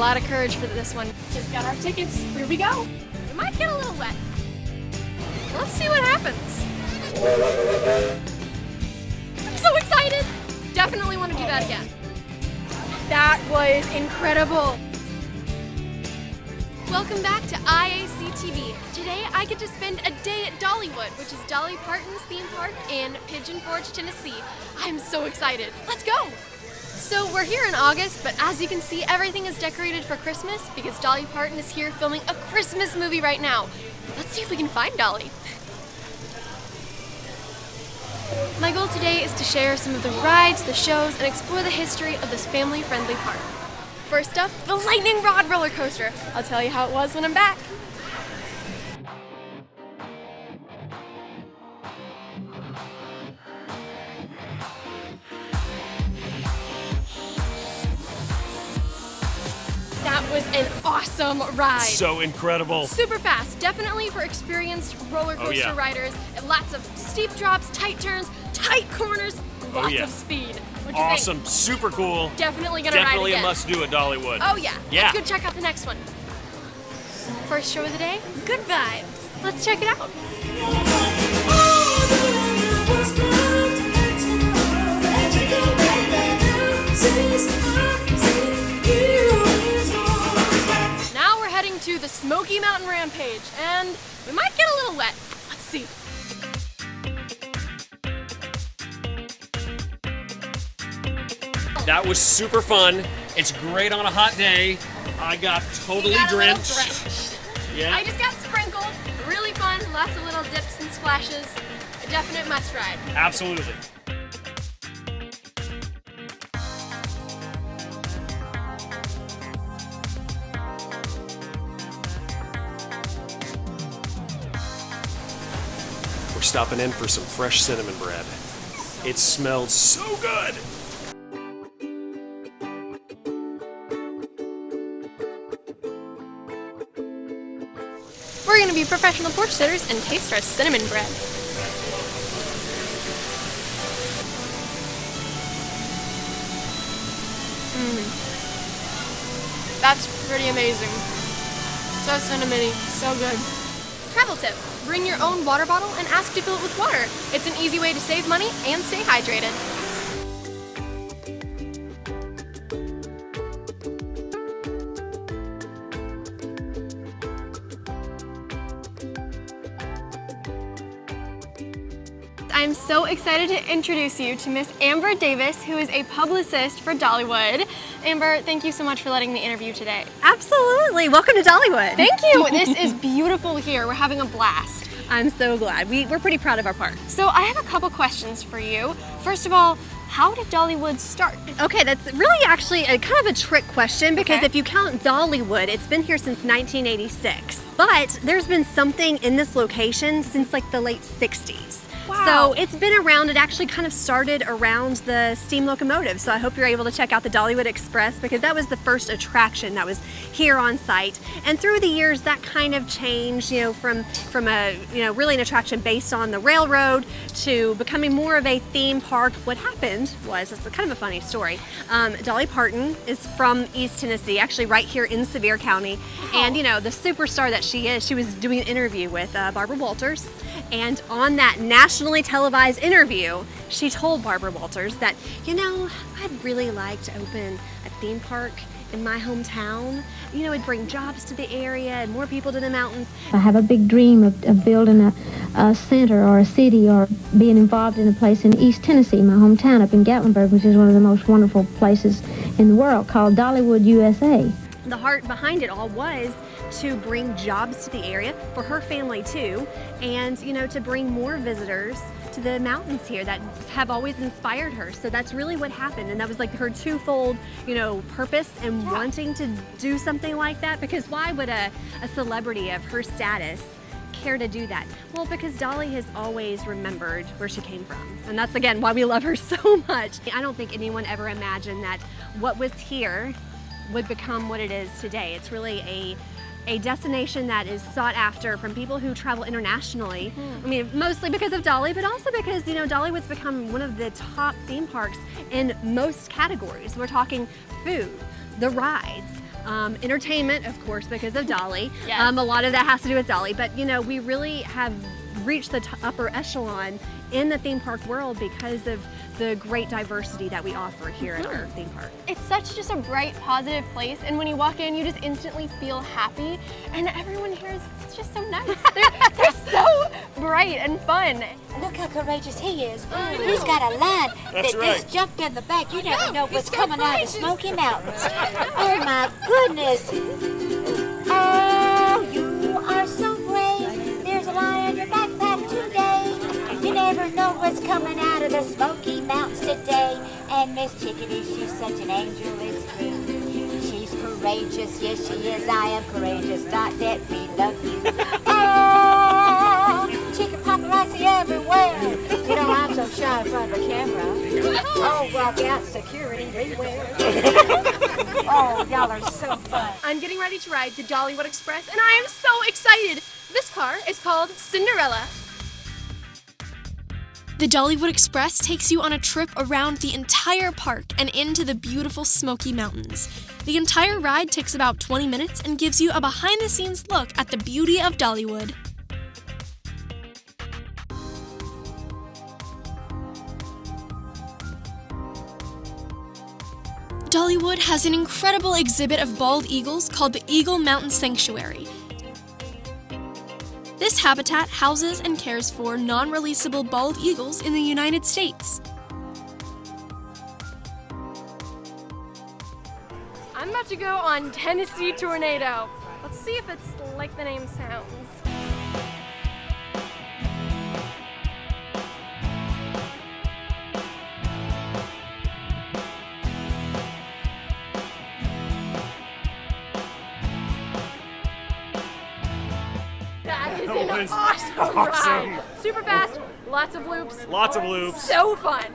lot of courage for this one. Just got our tickets. Here we go. We might get a little wet. Let's see what happens. I'm so excited. Definitely want to do that again. That was incredible. Welcome back to IAC-TV. Today I get to spend a day at Dollywood, which is Dolly Parton's theme park in Pigeon Forge, Tennessee. I'm so excited. Let's go. So we're here in August, but as you can see, everything is decorated for Christmas because Dolly Parton is here filming a Christmas movie right now. Let's see if we can find Dolly. My goal today is to share some of the rides, the shows, and explore the history of this family-friendly park. First up, the Lightning Rod roller coaster. I'll tell you how it was when I'm back. That was an awesome ride. So incredible. Super fast, definitely for experienced roller coaster riders. And lots of steep drops, tight turns, tight corners, lots of speed. Awesome, super cool. Definitely gonna ride again. Definitely a must-do at Dollywood. Oh yeah. Yeah. Let's go check out the next one. First show of the day, good vibes. Let's check it out. Now we're heading to the Smoky Mountain Rampage, and we might get a little wet. Let's see. That was super fun. It's great on a hot day. I got totally drenched. Yeah. I just got sprinkled. Really fun. Lots of little dips and splashes. A definite must ride. Absolutely. We're stopping in for some fresh cinnamon bread. It smells so good. We're going to be professional porch sitters and taste our cinnamon bread. That's pretty amazing. So cinnamony, so good. Travel tip, bring your own water bottle and ask to fill it with water. It's an easy way to save money and stay hydrated. I'm so excited to introduce you to Miss Amber Davis, who is a publicist for Dollywood. Amber, thank you so much for letting me interview today. Absolutely. Welcome to Dollywood. Thank you. This is beautiful here. We're having a blast. I'm so glad. We're pretty proud of our park. So I have a couple questions for you. First of all, how did Dollywood start? Okay, that's really actually a kind of a trick question because if you count Dollywood, it's been here since 1986. But there's been something in this location since like the late 60s. Wow. So it's been around. It actually kind of started around the steam locomotive. So I hope you're able to check out the Dollywood Express because that was the first attraction that was here on site. And through the years, that kind of changed, you know, from a, you know, really an attraction based on the railroad to becoming more of a theme park. What happened was, it's kind of a funny story. Dolly Parton is from East Tennessee, actually right here in Sevier County. Wow. And you know, the superstar that she is, she was doing an interview with Barbara Walters. And on that nationally televised interview, she told Barbara Walters that, you know, I'd really like to open a theme park in my hometown. You know, it'd bring jobs to the area and more people to the mountains. I have a big dream of building a center or a city or being involved in a place in East Tennessee, my hometown up in Gatlinburg, which is one of the most wonderful places in the world, called Dollywood, USA. The heart behind it all was to bring jobs to the area for her family too, and you know, to bring more visitors to the mountains here that have always inspired her. So that's really what happened, and that was like her twofold, you know, purpose in wanting to do something like that. Because why would a celebrity of her status care to do that? Well, because Dolly has always remembered where she came from, and that's again why we love her so much. I don't think anyone ever imagined that what was here would become what it is today. It's really a destination that is sought after from people who travel internationally. I mean, mostly because of Dolly, but also because, you know, Dollywood's become one of the top theme parks in most categories. We're talking food, the rides, entertainment, of course, because of Dolly. Yes. A lot of that has to do with Dolly, but you know, we really have reached the upper echelon in the theme park world because of the great diversity that we offer here at our theme park. It's such just a bright, positive place, and when you walk in, you just instantly feel happy, and everyone here is just so nice. They're so bright and fun. Look how courageous he is. He's got a line that just jumped in the back. You never know what's coming out of the Smoky Mountains. Oh my goodness. Oh, you are so brave. There's a line on your backpack today. You never know what's coming out of the Smoky Mountains today. And Miss Chickadee, she's such an angel, it's true. She's courageous, yes she is. I am courageous, not that we love you. Oh, chicken paparazzi everywhere. You know I'm so shy in front of the camera. Oh, walk out, security beware. Oh, y'all are so fun. I'm getting ready to ride the Dollywood Express, and I am so excited. This car is called Cinderella. The Dollywood Express takes you on a trip around the entire park and into the beautiful Smoky Mountains. The entire ride takes about 20 minutes and gives you a behind-the-scenes look at the beauty of Dollywood. Dollywood has an incredible exhibit of bald eagles called the Eagle Mountain Sanctuary. This habitat houses and cares for non-releasable bald eagles in the United States. I'm about to go on Tennessee Tornado. Let's see if it's like the name sounds. That is an awesome ride. Super fast, lots of loops. Lots of loops. So fun.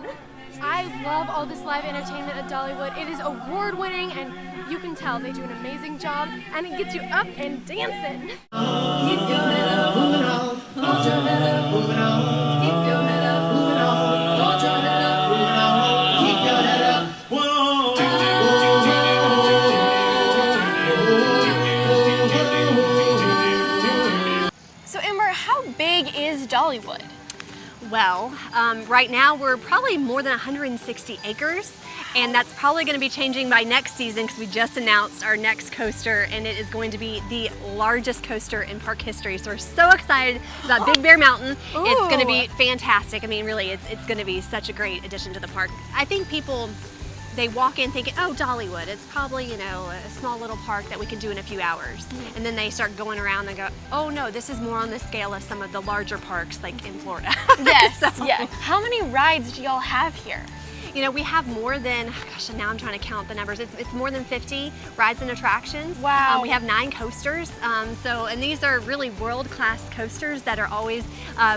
I love all this live entertainment at Dollywood. It is award-winning, and you can tell they do an amazing job, and it gets you up and dancing. Keep your head up, moving on. Hold your head up, moving on. Keep your head up, moving on. Hold your head up, moving on. Keep your head up. So Amber, how big is Dollywood? Well, right now we're probably more than 160 acres, and that's probably going to be changing by next season because we just announced our next coaster, and it is going to be the largest coaster in park history. So we're so excited about Big Bear Mountain. Ooh. It's going to be fantastic. I mean, really, it's going to be such a great addition to the park. I think people, they walk in thinking, oh, Dollywood, it's probably, you know, a small little park that we can do in a few hours. And then they start going around and go, oh no, this is more on the scale of some of the larger parks like in Florida. Yes, So, yeah. How many rides do y'all have here? You know, we have more than, gosh, now I'm trying to count the numbers. It's more than 50 rides and attractions. Wow. We have 9 coasters. And these are really world-class coasters that are always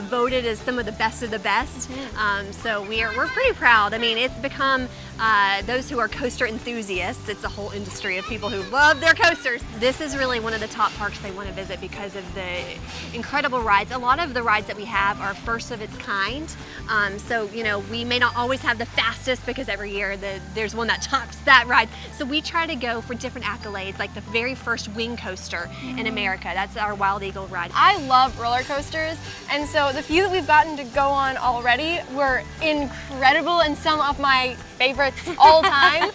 voted as some of the best of the best. So we're pretty proud. I mean, it's become those who are coaster enthusiasts. It's a whole industry of people who love their coasters. This is really one of the top parks they want to visit because of the incredible rides. A lot of the rides that we have are first of its kind. So, you know, we may not always have the fastest because every year there's one that tops that ride. So we try to go for different accolades, like the very first wing coaster in America. That's our Wild Eagle ride. I love roller coasters, and so the few that we've gotten to go on already were incredible and some of my favorites all time.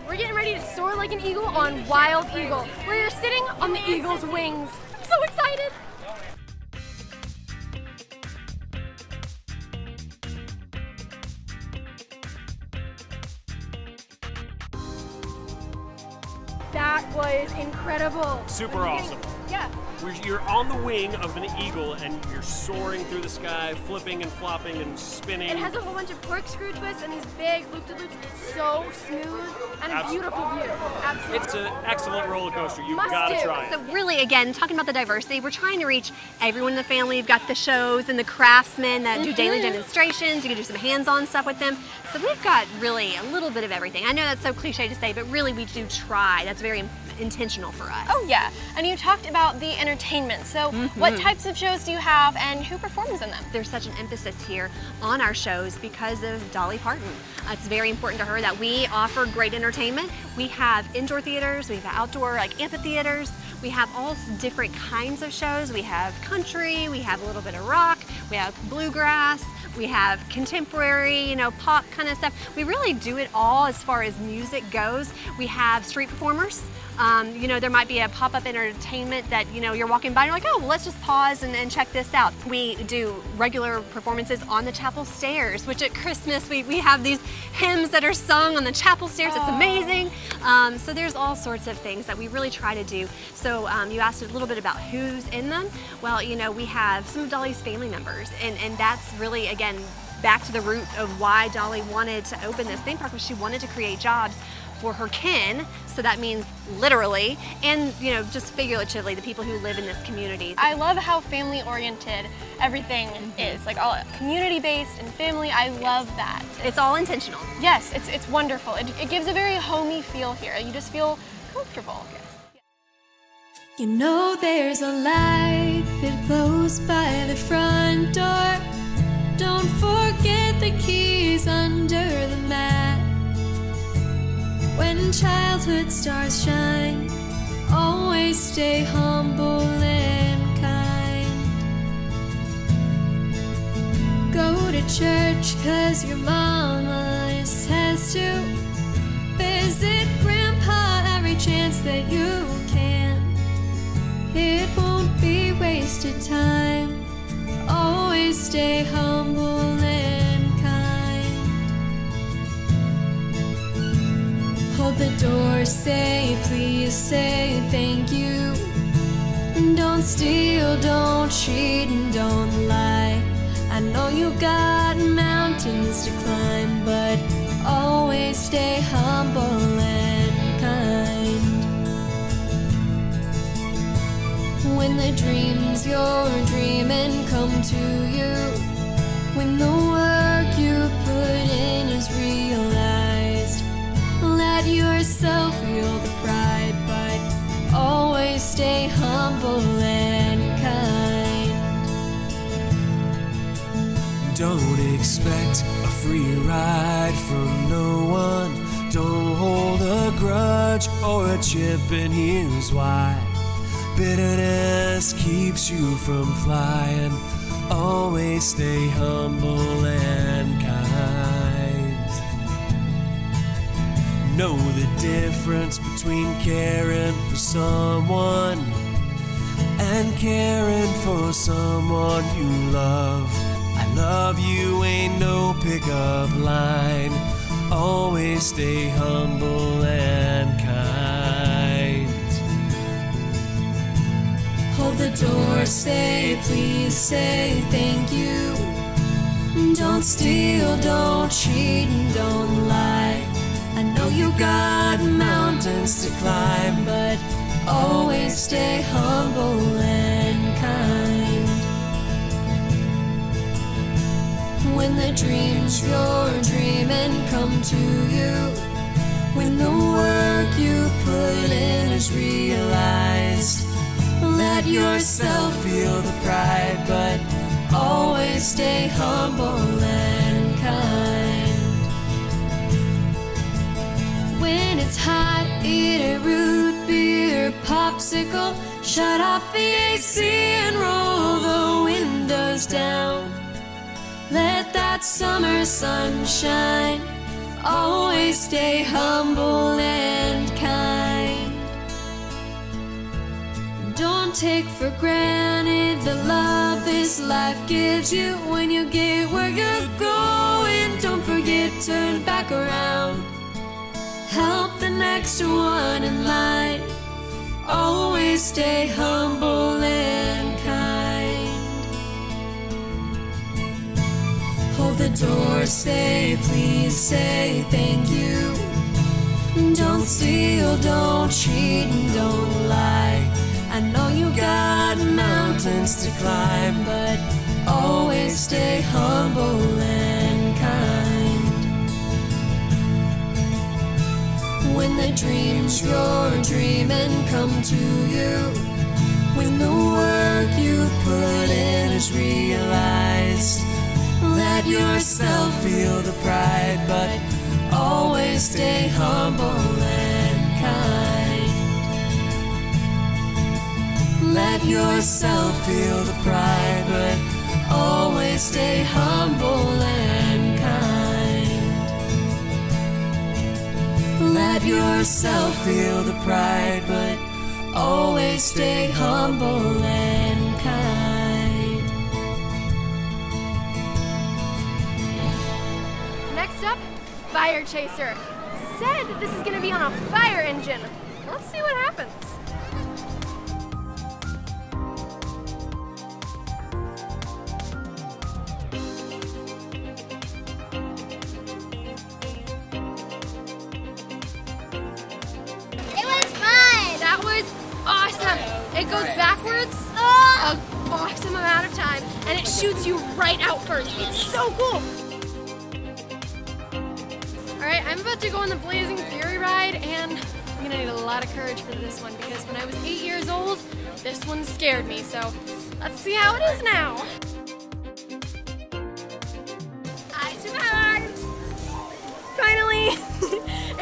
We're getting ready to soar like an eagle on Wild Eagle, where you're sitting on the eagle's wings. I'm so excited! That was incredible. Super awesome. Yeah. You're on the wing of an eagle and you're soaring through the sky, flipping and flopping and spinning. It has a whole bunch of corkscrew twists and these big loop-de-loops. It's so smooth and a beautiful view. Absolutely. It's an excellent roller coaster. You've Must got to do. try it. So really, again, talking about the diversity, we're trying to reach everyone in the family. We've got the shows and the craftsmen that do daily demonstrations. You can do some hands-on stuff with them. So we've got really a little bit of everything. I know that's so cliche to say, but really we do try. That's very intentional for us. Oh yeah, and you talked about the entertainment. So what types of shows do you have and who performs in them? There's such an emphasis here on our shows because of Dolly Parton. It's very important to her that we offer great entertainment. We have indoor theaters, we have outdoor like amphitheaters, we have all different kinds of shows. We have country, we have a little bit of rock, we have bluegrass, we have contemporary, you know, pop kind of stuff. We really do it all as far as music goes. We have street performers. You know, there might be a pop-up entertainment that, you know, you're walking by and you're like, oh, well, let's just pause and check this out. We do regular performances on the chapel stairs, which at Christmas we have these hymns that are sung on the chapel stairs. It's amazing. So there's all sorts of things that we really try to do. So you asked a little bit about who's in them. Well, you know, we have some of Dolly's family members, and that's really, again, back to the root of why Dolly wanted to open this theme park, was she wanted to create jobs for her kin, so that means literally, and you know, just figuratively, the people who live in this community. I love how family-oriented everything is, like all community-based and family. I love that. It's all intentional. Yes, it's wonderful. It gives a very homey feel here. You just feel comfortable. You know there's a light that glows by the front door. Don't forget the keys under the mat. When childhood stars shine, always stay humble and kind. Go to church 'cause your mama says to. Visit grandpa every chance that you can. It won't be wasted time. Always stay humble and kind. Hold the door, say please, say thank you. Don't steal, don't cheat, and don't lie. I know you got mountains to climb, but always stay humble and kind. When the dreams you're dreaming come to you, when the work you put in is realized, let yourself feel the pride, but always stay humble and kind. Don't expect a free ride from no one. Don't hold a grudge or a chip, and here's why. Bitterness keeps you from flying. Always stay humble and kind. Know the difference between caring for someone and caring for someone you love. I love you ain't no pickup line. Always stay humble and kind. Hold the door, say please, say thank you. Don't steal, don't cheat, and don't lie. I know you got mountains to climb, but always stay humble and kind. When the dreams you're dreaming come to you, when the work you put in is realized, let yourself feel the pride, but always stay humble and kind. When it's hot, eat a root beer popsicle, shut off the AC and roll the windows down. Let that summer sun shine. Always stay humble and kind. Don't take for granted the love this life gives you. When you get where you're going, don't forget, turn back around. Help the next one in line. Always stay humble and kind. Hold the door, say please, say thank you. Don't steal, don't cheat, and don't lie. I know you got mountains to climb, but always stay humble and kind. when the dreams you're dreaming come to you, when the work you put in is realized. Let yourself feel the pride, but always stay humble and kind. Let yourself feel the pride, but always stay humble and kind. Let yourself feel the pride, but always stay humble and kind. Next up, Fire Chaser. Said this is gonna be on a fire engine. Let's see what happens. It was fun. That was awesome. It goes backwards an awesome amount of time, and it shoots you right out first. It's so cool. All right, I'm about to go on the Blazing Fury ride, and I'm gonna need a lot of courage for this one because when I was 8 years old, this one scared me. So let's see how it is now. I survived! Finally!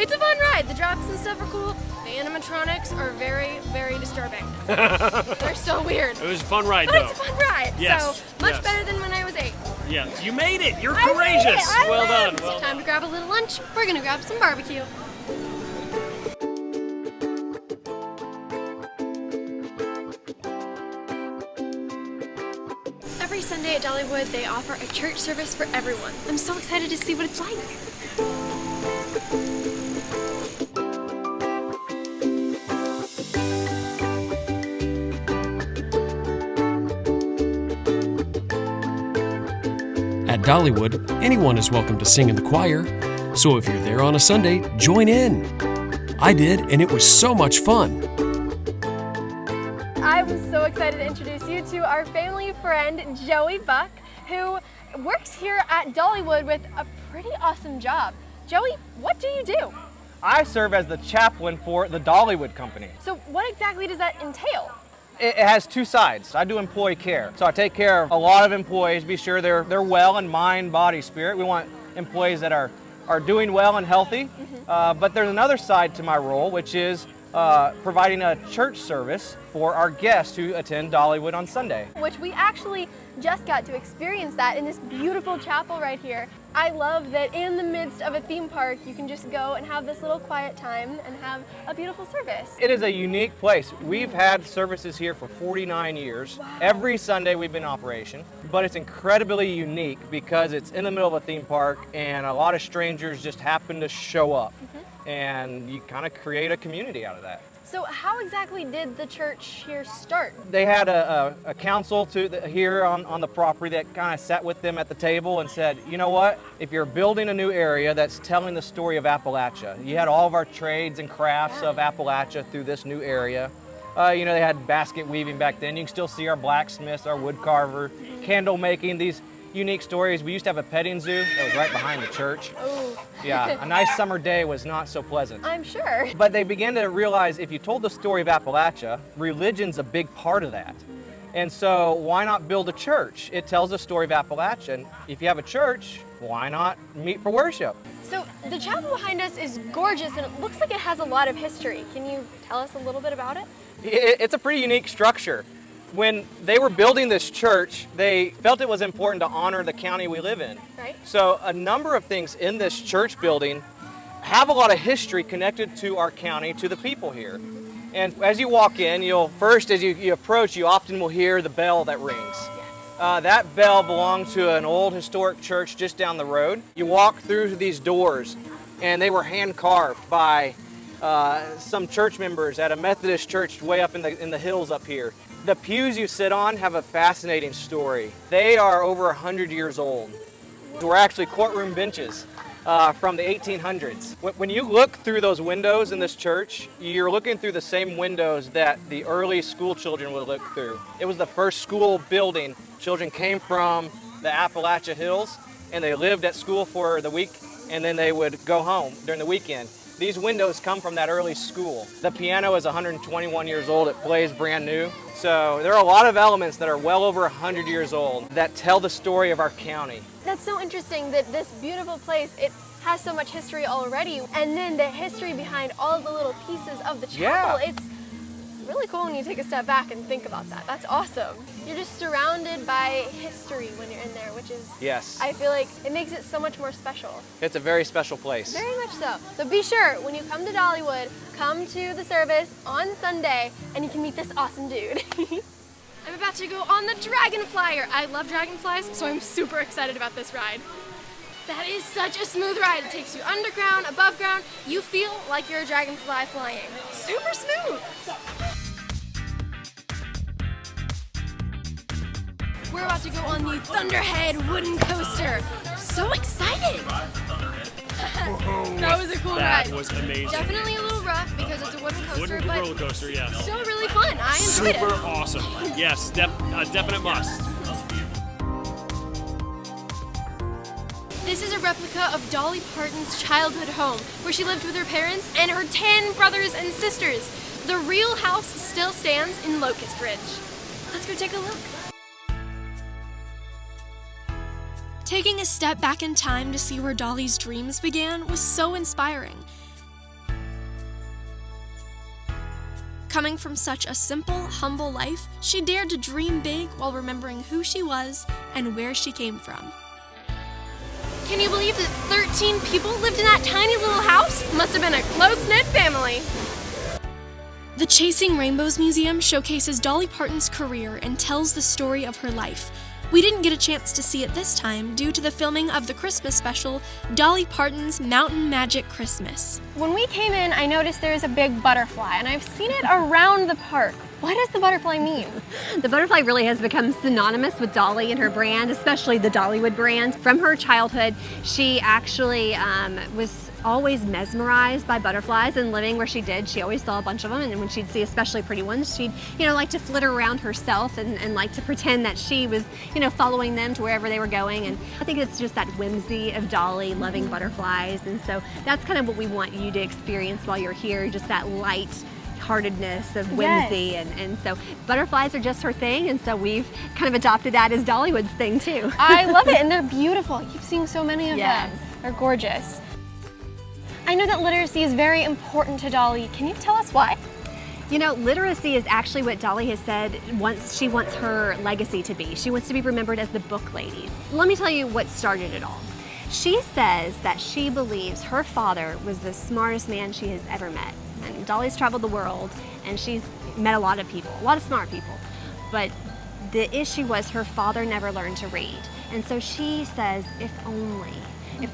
It's a fun ride. The drops and stuff are cool. The animatronics are very, very disturbing. They're so weird. It was a fun ride, But though. it's a fun ride. Yes, So much yes. better than when I was 8. Yeah, you made it. You're I made courageous. it. I Well lived. done. Well Time to grab a little lunch. We're gonna grab some barbecue. Every Sunday at Dollywood, they offer a church service for everyone. I'm so excited to see what it's like. At Dollywood, anyone is welcome to sing in the choir, so if you're there on a Sunday, join in. I did, and it was so much fun. I'm so excited to introduce you to our family friend, Joey Buck, who works here at Dollywood with a pretty awesome job. Joey, what do you do? I serve as the chaplain for the Dollywood company. So what exactly does that entail? It has two sides. I do employee care. So I take care of a lot of employees, be sure they're well in mind, body, spirit. We want employees that are doing well and healthy. But there's another side to my role, which is providing a church service for our guests who attend Dollywood on Sunday. Which we actually just got to experience that in this beautiful chapel right here. I love that in the midst of a theme park, you can just go and have this little quiet time and have a beautiful service. It is a unique place. We've had services here for 49 years. Wow. Every Sunday we've been in operation, but it's incredibly unique because it's in the middle of a theme park and a lot of strangers just happen to show up. And you kind of create a community out of that. So how exactly did the church here start? They had a council here on the property that kind of sat with them at the table and said, you know what, if you're building a new area that's telling the story of Appalachia, you had all of our trades and crafts of Appalachia through this new area. You know, they had basket weaving back then. You can still see our blacksmiths, our wood carver, candle making, these unique stories. We used to have a petting zoo that was right behind the church. Oh. Yeah, a nice summer day was not so pleasant. I'm sure. But they began to realize if you told the story of Appalachia, religion's a big part of that. And so why not build a church? It tells the story of Appalachia. And if you have a church, why not meet for worship? So the chapel behind us is gorgeous and it looks like it has a lot of history. Can you tell us a little bit about it? It's a pretty unique structure. When they were building this church, they felt it was important to honor the county we live in. Right. So a number of things in this church building have a lot of history connected to our county, to the people here. And as you walk in, as you approach, you often will hear the bell that rings. That bell belonged to an old historic church just down the road. You walk through these doors, and they were hand carved by some church members at a Methodist church way up in the hills up here. The pews you sit on have a fascinating story. They are over 100 years old. We're actually courtroom benches from the 1800s. When you look through those windows in this church, you're looking through the same windows that the early school children would look through. It was the first school building. Children came from the Appalachia Hills and they lived at school for the week and then they would go home during the weekend. These windows come from that early school. The piano is 121 years old. It plays brand new. So there are a lot of elements that are well over 100 years old that tell the story of our county. That's so interesting that this beautiful place, it has so much history already, and then the history behind all the little pieces of the chapel. It's really cool when you take a step back and think about that. That's awesome. You're just surrounded by history when you're in there, which is, yes, I feel like it makes it so much more special. It's a very special place. Very much so. So be sure, when you come to Dollywood, come to the service on Sunday, and you can meet this awesome dude. I'm about to go on the Dragon Flyer. I love dragonflies, so I'm super excited about this ride. That is such a smooth ride. It takes you underground, above ground. You feel like you're a dragonfly flying. Super smooth. We're about to go on the Thunderhead wooden coaster. So excited! That was a cool ride. That was amazing. Definitely a little rough because it's a wooden coaster, Wooden but roller coaster, yeah. still really fun. I enjoyed Super it. awesome. Yes, a definite must. This is a replica of Dolly Parton's childhood home, where she lived with her parents and her 10 brothers and sisters. The real house still stands in Locust Ridge. Let's go take a look. Taking a step back in time to see where Dolly's dreams began was so inspiring. Coming from such a simple, humble life, she dared to dream big while remembering who she was and where she came from. Can you believe that 13 people lived in that tiny little house? Must have been a close-knit family. The Chasing Rainbows Museum showcases Dolly Parton's career and tells the story of her life. We didn't get a chance to see it this time due to the filming of the Christmas special, Dolly Parton's Mountain Magic Christmas. When we came in, I noticed there is a big butterfly, and I've seen it around the park. What does the butterfly mean? The butterfly really has become synonymous with Dolly and her brand, especially the Dollywood brand. From her childhood, she actually was always mesmerized by butterflies, and living where she did, she always saw a bunch of them, and when she'd see especially pretty ones, she'd, like to flitter around herself and like to pretend that she was, following them to wherever they were going. And I think it's just that whimsy of Dolly loving butterflies, and so that's kind of what we want you to experience while you're here, just that light-heartedness of whimsy. Yes. And so butterflies are just her thing, and so we've kind of adopted that as Dollywood's thing too. I love it, and they're beautiful. I keep seeing so many of Yes. them. They're gorgeous. I know that literacy is very important to Dolly. Can you tell us why? Literacy is actually what Dolly has said she wants her legacy to be. She wants to be remembered as the book lady. Let me tell you what started it all. She says that she believes her father was the smartest man she has ever met. And Dolly's traveled the world, and she's met a lot of people, a lot of smart people. But the issue was her father never learned to read. And so she says, if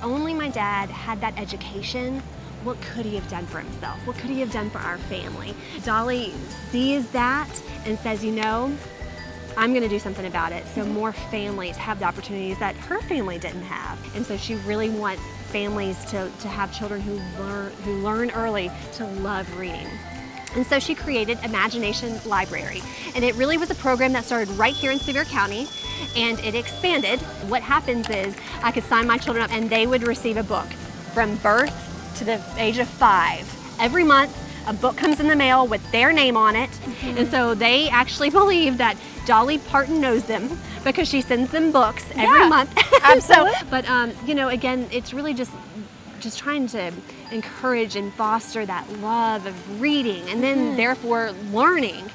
only my dad had that education, what could he have done for himself? What could he have done for our family? Dolly sees that and says, I'm going to do something about it so more families have the opportunities that her family didn't have. And so she really wants families to have children who learn early to love reading. And so she created Imagination Library. And it really was a program that started right here in Sevier County, and it expanded. What happens is I could sign my children up and they would receive a book from birth to the age of 5. Every month, a book comes in the mail with their name on it. Mm-hmm. And so they actually believe that Dolly Parton knows them because she sends them books every month. Absolutely. But again, it's really just trying to encourage and foster that love of reading and then therefore learning.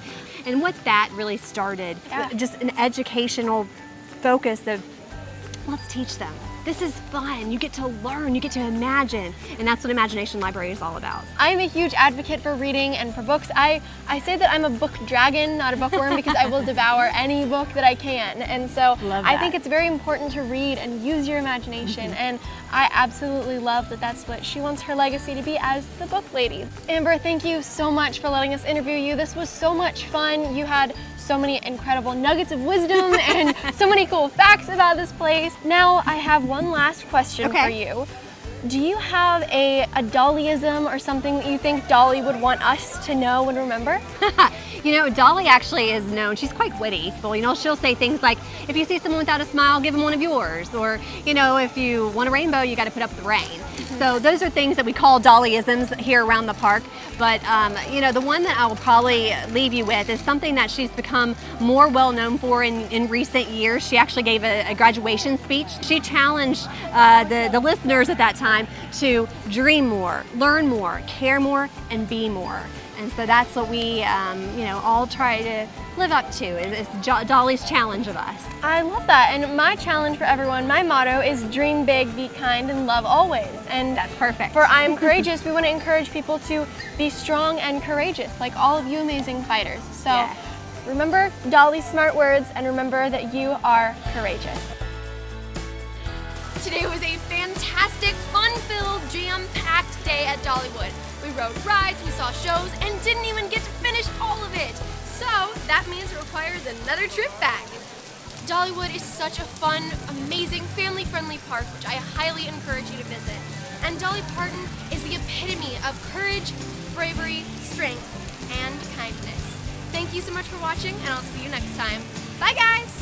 And what that really started, just an educational focus of, let's teach them. This is fun. You get to learn, you get to imagine, and that's what Imagination Library is all about. I'm a huge advocate for reading and for books. I say that I'm a book dragon, not a bookworm, because I will devour any book that I can. And so I think it's very important to read and use your imagination. And I absolutely love that that's what she wants her legacy to be as the book lady. Amber, thank you so much for letting us interview you. This was so much fun. You had so many incredible nuggets of wisdom and so many cool facts about this place. Now I have one last question for you. Do you have a Dollyism or something that you think Dolly would want us to know and remember? You know, Dolly actually is known, she's quite witty. Well, you know, she'll say things like, if you see someone without a smile, give them one of yours. Or, you know, if you want a rainbow, you got to put up with the rain. So those are things that we call Dollyisms here around the park. But, you know, the one that I will probably leave you with is something that she's become more well known for in recent years. She actually gave a graduation speech. She challenged the listeners at that time to dream more, learn more, care more, and be more. And so that's what we, you know, all try to live up to, is Dolly's challenge of us. I love that. And my challenge for everyone, my motto is dream big, be kind, and love always. And that's perfect. For I Am Courageous, we want to encourage people to be strong and courageous, like all of you amazing fighters. So yes. Remember Dolly's smart words, and remember that you are courageous. Today was a fantastic, fun-filled, jam-packed day at Dollywood. We rode rides, we saw shows, and didn't even get to finish all of it. So that means it requires another trip back. Dollywood is such a fun, amazing, family-friendly park, which I highly encourage you to visit. And Dolly Parton is the epitome of courage, bravery, strength, and kindness. Thank you so much for watching, and I'll see you next time. Bye, guys!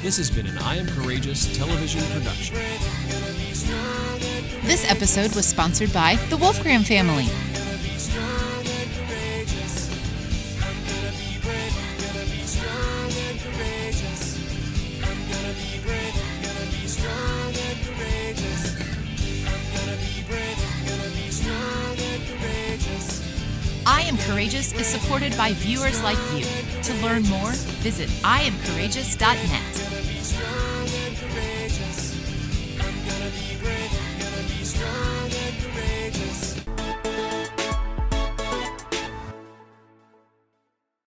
This has been an I Am Courageous television production. This episode was sponsored by the Wolfgram family. I Am Courageous is supported by viewers like you. To learn more, visit IamCourageous.net.